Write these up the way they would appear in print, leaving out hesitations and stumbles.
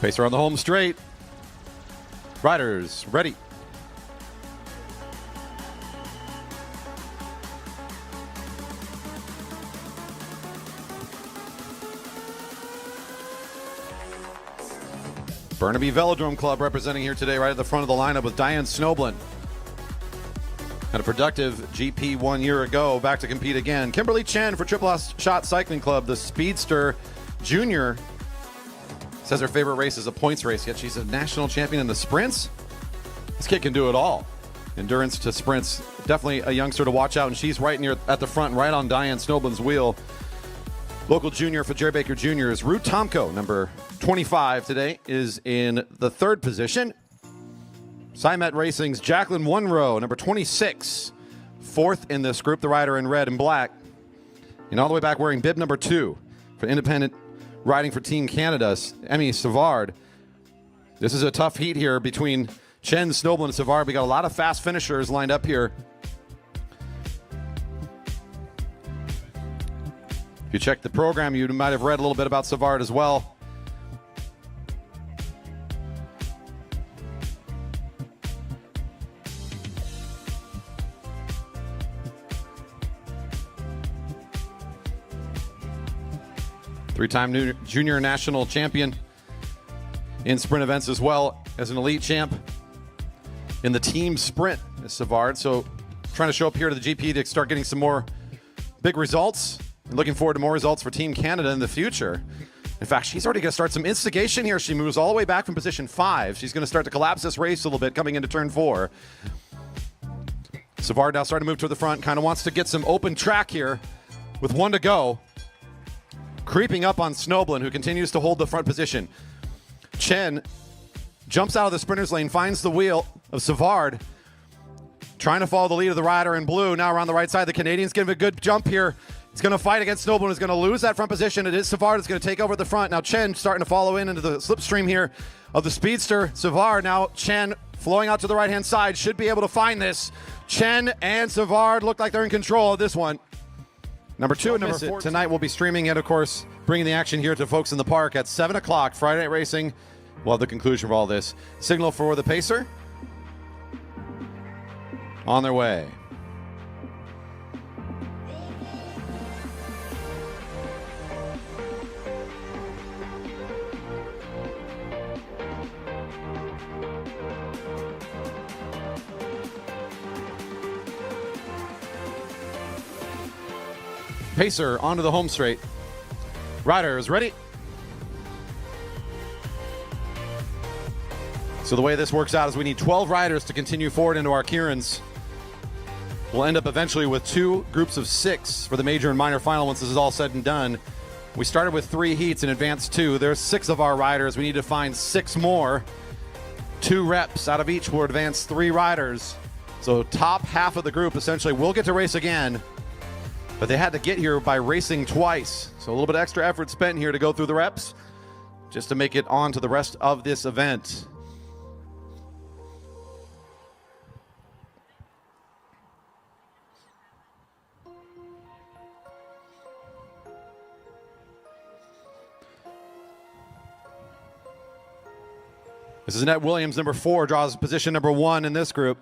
Pacer on the home straight. Riders ready. Burnaby Velodrome Club representing here today, right at the front of the lineup with Diane Snoblin. Had a productive GP 1 year ago, back to compete again. Kimberly Chen for Triple Shot Cycling Club, the Speedster Junior. Says her favorite race is a points race, yet she's a national champion in the sprints. This kid can do it all. Endurance to sprints. Definitely a youngster to watch out, and she's right near at the front, right on Diane Snoblin's wheel. Local junior for Jerry Baker Juniors, Ruth Tomko, number 25 today, is in the third position. Cymet Racing's Jacqueline Munro, number 26, fourth in this group, the rider in red and black. And all the way back wearing bib number 2 for independent riding for Team Canada, Emmy Savard. This is a tough heat here between Chen, Snoblin, and Savard. We got a lot of fast finishers lined up here. If you check the program, you might have read a little bit about Savard as well. Three-time junior national champion in sprint events as well as an elite champ in the team sprint is Savard. So trying to show up here to the GP to start getting some more big results. And looking forward to more results for Team Canada in the future. In fact, she's already going to start some instigation here. She moves all the way back from position 5. She's going to start to collapse this race a little bit coming into turn 4. Savard now starting to move to the front. Kind of wants to get some open track here with 1 to go. Creeping up on Snoblin, who continues to hold the front position. Chen jumps out of the sprinter's lane, finds the wheel of Savard. Trying to follow the lead of the rider in blue. Now around the right side, the Canadian's giving a good jump here. He's going to fight against Snoblin. He's going to lose that front position. It is Savard that's going to take over at the front. Now Chen starting to follow into the slipstream here of the speedster. Savard, now Chen flowing out to the right-hand side. Should be able to find this. Chen and Savard look like they're in control of this one. Number 2 and number 4. Tonight we'll be streaming it, of course, bringing the action here to folks in the park at 7 o'clock. Friday Night Racing. We'll have the conclusion of all this. Signal for the Pacer. On their way. Pacer onto the home straight. Riders ready. So the way this works out is we need 12 riders to continue forward into our Keirins. We'll end up eventually with 2 groups of 6 for the major and minor final once this is all said and done. We started with 3 heats in advanced 2. There's 6 of our riders. We need to find 6 more. 2 reps out of each will advance 3 riders. So top half of the group essentially will get to race again. But they had to get here by racing twice. So a little bit extra effort spent here to go through the reps just to make it on to the rest of this event. This is Annette Williams, number 4, draws position number 1 in this group.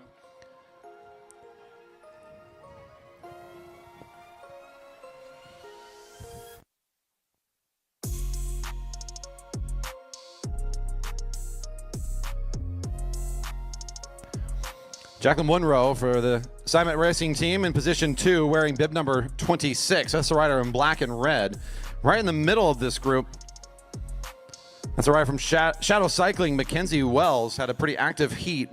Jacqueline Munro for the Cymet Racing team in position 2, wearing bib number 26. That's the rider in black and red. Right in the middle of this group, that's a rider from Shadow Cycling. Mackenzie Wells had a pretty active heat.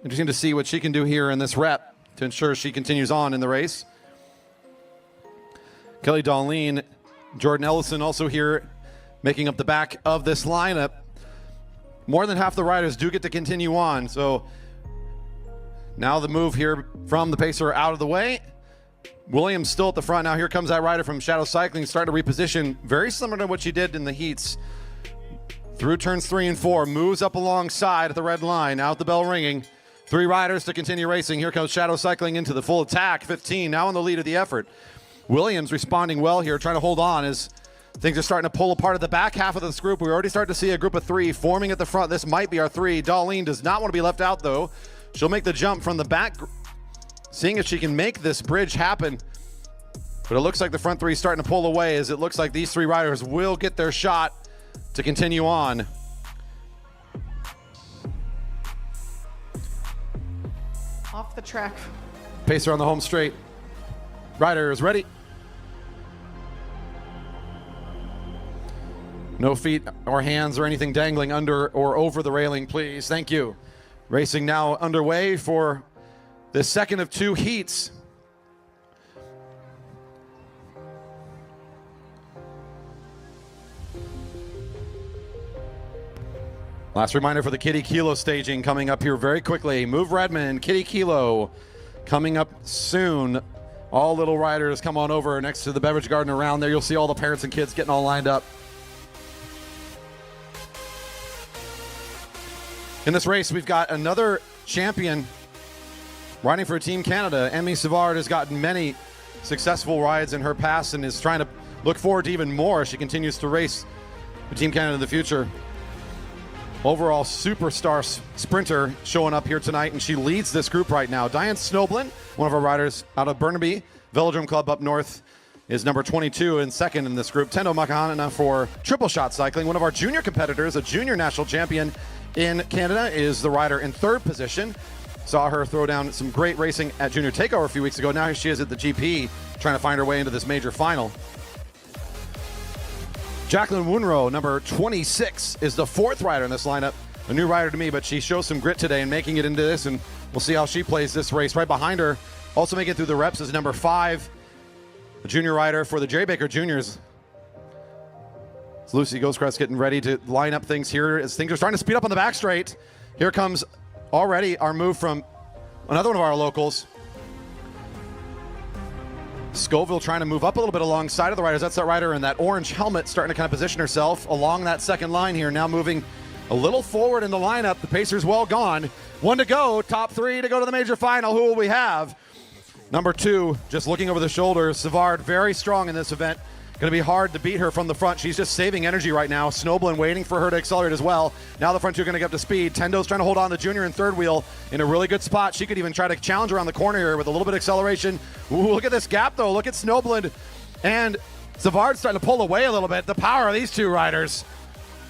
Interesting to see what she can do here in this rep to ensure she continues on in the race. Kelly Darlene, Jordan Ellison also here making up the back of this lineup. More than half the riders do get to continue on, so now the move here from the Pacer out of the way. Williams still at the front. Now here comes that rider from Shadow Cycling, starting to reposition. Very similar to what she did in the heats. Through turns 3 and 4, moves up alongside at the red line. Out the bell ringing. 3 riders to continue racing. Here comes Shadow Cycling into the full attack. 15 now in the lead of the effort. Williams responding well here, trying to hold on as Things are starting to pull apart at the back half of this group. We're already starting to see a group of 3 forming at the front. This might be our 3. Darlene does not want to be left out, though. She'll make the jump from the back, seeing if she can make this bridge happen. But it looks like the front 3 is starting to pull away, as it looks like these 3 riders will get their shot to continue on. Off the track. Pacer on the home straight. Riders ready. No feet or hands or anything dangling under or over the railing, please. Thank you. Racing now underway for the second of 2 heats. Last reminder for the Kitty Kilo staging coming up here very quickly. Move Redmond, Kitty Kilo coming up soon. All little riders come on over next to the beverage garden around there. You'll see all the parents and kids getting all lined up. In this race, we've got another champion riding for Team Canada. Emmy Savard has gotten many successful rides in her past and is trying to look forward to even more as she continues to race for Team Canada in the future. Overall superstar sprinter showing up here tonight, and she leads this group right now. Diane Snoblin, one of our riders out of Burnaby Velodrome Club up north, is number 22 and second in this group. Tendo Makahana for triple shot cycling, one of our junior competitors, a junior national champion in Canada, is the rider in 3rd position. Saw her throw down some great racing at Junior Takeover a few weeks ago. Now here she is at the GP trying to find her way into this major final. Jacqueline Wunro, number 26, is the 4th rider in this lineup. A new rider to me, but she shows some grit today in making it into this, and we'll see how she plays this race. Right behind her, also making it through the reps, is number 5, a junior rider for the Jerry Baker Juniors. Lucy Ghostcrest getting ready to line up things here as things are starting to speed up on the back straight. Here comes already our move from another one of our locals. Scoville trying to move up a little bit alongside of the riders. That's that rider in that orange helmet starting to kind of position herself along that second line here. Now moving a little forward in the lineup. The pacer's well gone. 1 to go. Top 3 to go to the major final. Who will we have? Number 2, just looking over the shoulder. Savard very strong in this event. Going to be hard to beat her from the front. She's just saving energy right now. Snoblin waiting for her to accelerate as well. Now the front 2 are going to get up to speed. Tendo's trying to hold on the junior and 3rd wheel in a really good spot. She could even try to challenge around the corner here with a little bit of acceleration. Ooh, look at this gap, though. Look at Snoblin. And Savard's starting to pull away a little bit. The power of these 2 riders.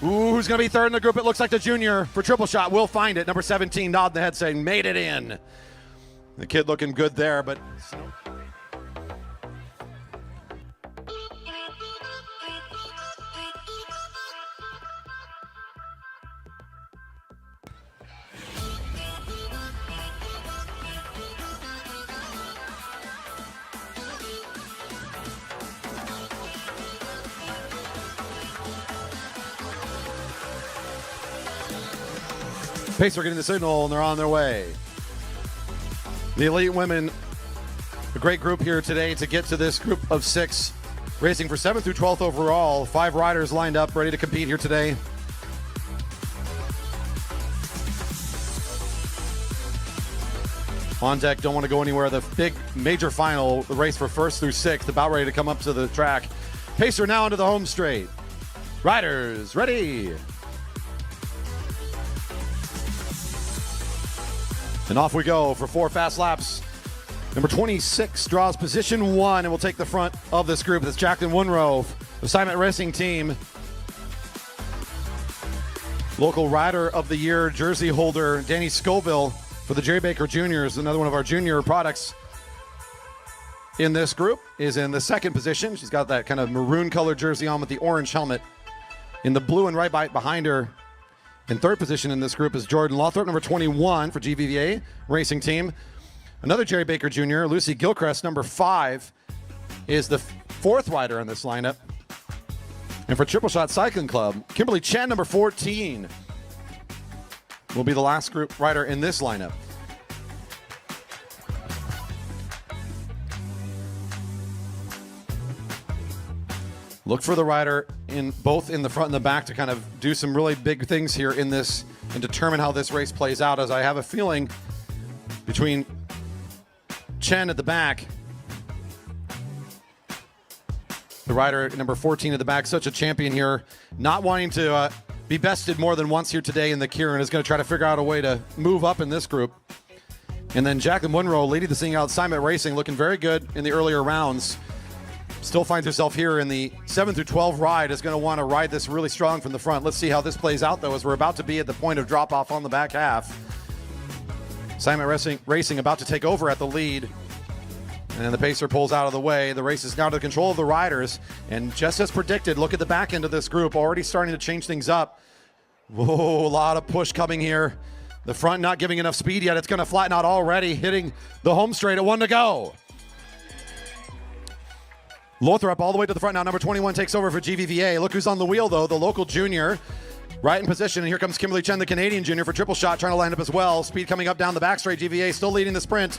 Ooh, who's going to be 3rd in the group? It looks like the junior for triple shot. We'll find it. Number 17, nodding the head saying, made it in. The kid looking good there, but... Pacer getting the signal, and they're on their way. The elite women, a great group here today to get to this group of 6, racing for 7th through 12th overall. 5 riders lined up, ready to compete here today. On deck, don't want to go anywhere. The big major final, the race for 1st through 6th, about ready to come up to the track. Pacer now into the home straight. Riders ready. And off we go for 4 fast laps. Number 26 draws position 1 and will take the front of this group. That's Jacqueline Wunro, Assignment Racing Team. Local Rider of the Year jersey holder Danny Scoville for the Jerry Baker Juniors, another one of our junior products in this group, is in the 2nd position. She's got that kind of maroon colored jersey on with the orange helmet. In the blue and right behind her, in 3rd position in this group, is Jordan Lothrop, number 21 for GVVA Racing Team. Another Jerry Baker Jr., Lucy Gilchrist, number 5, is the 4th rider in this lineup. And for Triple Shot Cycling Club, Kimberly Chen, number 14, will be the last group rider in this lineup. Look for the rider in both in the front and the back to kind of do some really big things here in this and determine how this race plays out, as I have a feeling between Chen at the back The rider number 14 at the back, such a champion here, not wanting to be bested more than once here today in the Keirin, is going to try to figure out a way to move up in this group. And then Jacqueline Munro leading the thing out. Simon Racing looking very good in the earlier rounds. Still finds herself here in the 7 through 12 ride. Is going to want to ride this really strong from the front. Let's see how this plays out, though, as we're about to be at the point of drop-off on the back half. Simon Racing about to take over at the lead. And the pacer pulls out of the way. The race is now to the control of the riders. And just as predicted, look at the back end of this group, already starting to change things up. Whoa, a lot of push coming here. The front not giving enough speed yet. It's going to flatten out already, hitting the home straight at 1 to go. Lothrop all the way to the front now. Number 21 takes over for GVVA. Look who's on the wheel, though. The local junior right in position. And here comes Kimberly Chen, the Canadian junior, for triple shot, trying to line up as well. Speed coming up down the back straight. GVA still leading the sprint.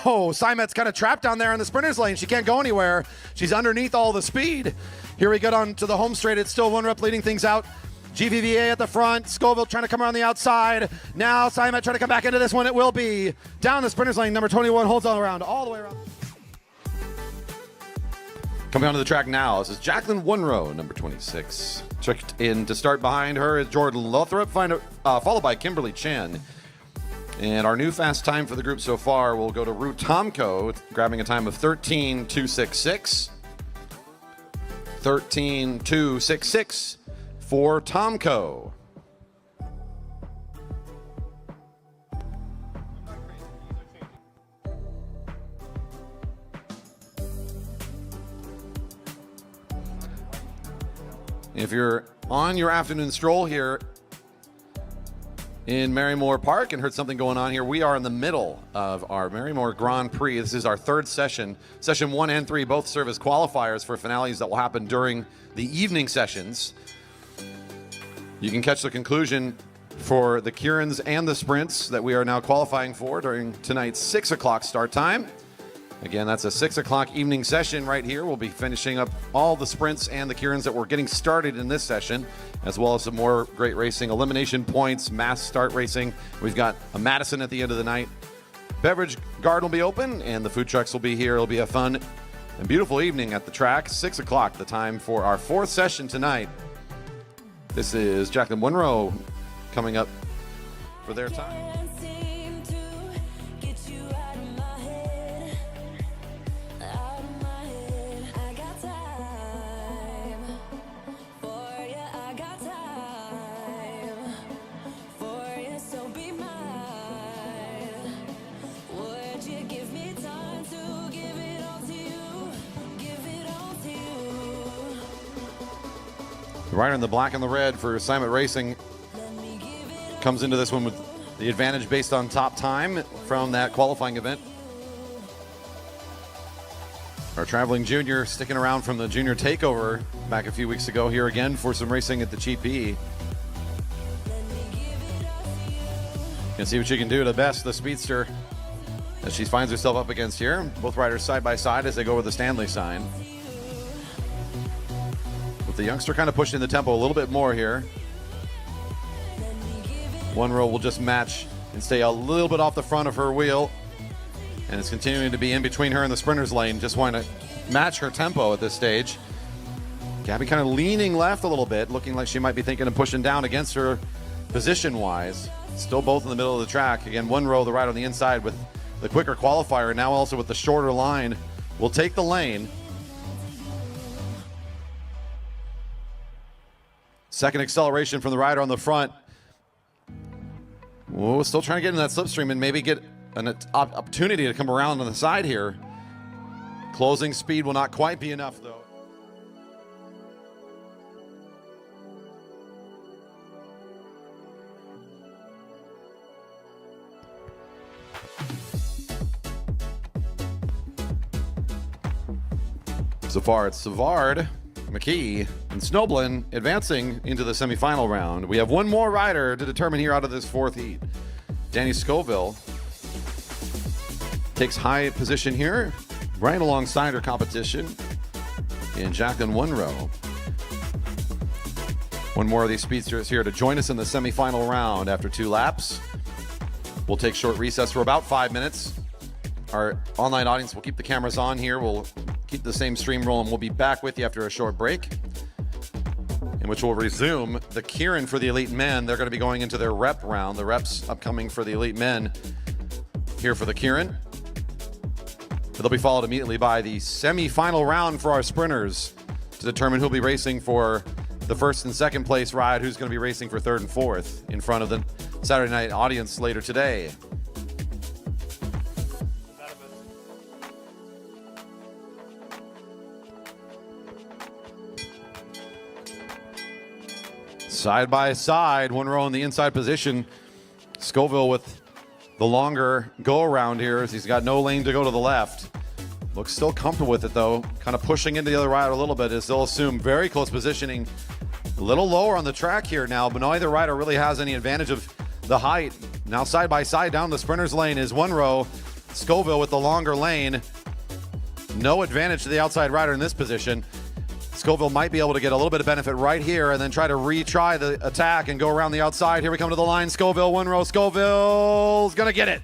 Oh, Simet's kind of trapped down there in the sprinter's lane. She can't go anywhere. She's underneath all the speed. Here we get on to the home straight. It's still one rep leading things out. GVVA at the front. Scoville trying to come around the outside. Now Simet trying to come back into this one. It will be down the sprinter's lane. Number 21 holds all around, all the way around. Coming onto the track now, this is Jacqueline Munro, number 26. Checked in to start behind her is Jordan Lothrop, followed by Kimberly Chen. And our new fast time for the group so far will go to Ruth Tomko, grabbing a time of 13:266. 13:266 for Tomko. If you're on your afternoon stroll here in Marymoor Park and heard something going on here, we are in the middle of our Marymoor Grand Prix. This is our third session. Session 1 and 3 both serve as qualifiers for finales that will happen during the evening sessions. You can catch the conclusion for the Keirins and the sprints that we are now qualifying for during tonight's 6 o'clock start time. Again, that's a 6 o'clock evening session right here. We'll be finishing up all the sprints and the Keirins that we're getting started in this session, as well as some more great racing, elimination points, mass start racing. We've got a Madison at the end of the night. Beverage garden will be open, and the food trucks will be here. It'll be a fun and beautiful evening at the track. 6 o'clock, the time for our fourth session tonight. This is Jacqueline Munro coming up for their time. The rider in the black and the red for Simon Racing comes into this one with the advantage based on top time from that qualifying event. Our traveling junior sticking around from the junior takeover back a few weeks ago, here again for some racing at the GP. Can see what she can do to best the speedster that she finds herself up against here. Both riders side by side as they go with the Stanley sign. The youngster kind of pushing the tempo a little bit more here. Munro will just match and stay a little bit off the front of her wheel. And it's continuing to be in between her and the sprinter's lane, just wanting to match her tempo at this stage. Gabby kind of leaning left a little bit, looking like she might be thinking of pushing down against her position-wise. Still both in the middle of the track. Again, Munro, the rider on the inside with the quicker qualifier, now also with the shorter line, will take the lane. Second acceleration from the rider on the front. Whoa, still trying to get in that slipstream and maybe get an opportunity to come around on the side here. Closing speed will not quite be enough, though. So far, it's Savard, McKee, and Snoblin advancing into the semifinal round. We have one more rider to determine here out of this fourth heat. Danny Scoville takes high position here, right alongside her competition in Jacqueline Munro. One more of these speedsters here to join us in the semifinal round after 2 laps. We'll take short recess for about 5 minutes. Our online audience will keep the cameras on here. We'll keep the same stream rolling. We'll be back with you after a short break, in which we'll resume the Keirin for the elite men. They're going to be going into their rep round. The reps upcoming for the elite men here for the Keirin. They'll be followed immediately by the semi-final round for our sprinters to determine who'll be racing for the first and second place ride, who's going to be racing for third and fourth in front of the Saturday night audience later today. Side by side, one row in the inside position. Scoville with the longer go around here as he's got no lane to go to the left. Looks still comfortable with it though, kind of pushing into the other rider a little bit as they'll assume very close positioning. A little lower on the track here now, but neither rider really has any advantage of the height. Now side by side down the sprinter's lane is one row. Scoville with the longer lane. No advantage to the outside rider in this position. Scoville might be able to get a little bit of benefit right here and then try to retry the attack and go around the outside. Here we come to the line. Scoville, one row. Scoville's gonna get it.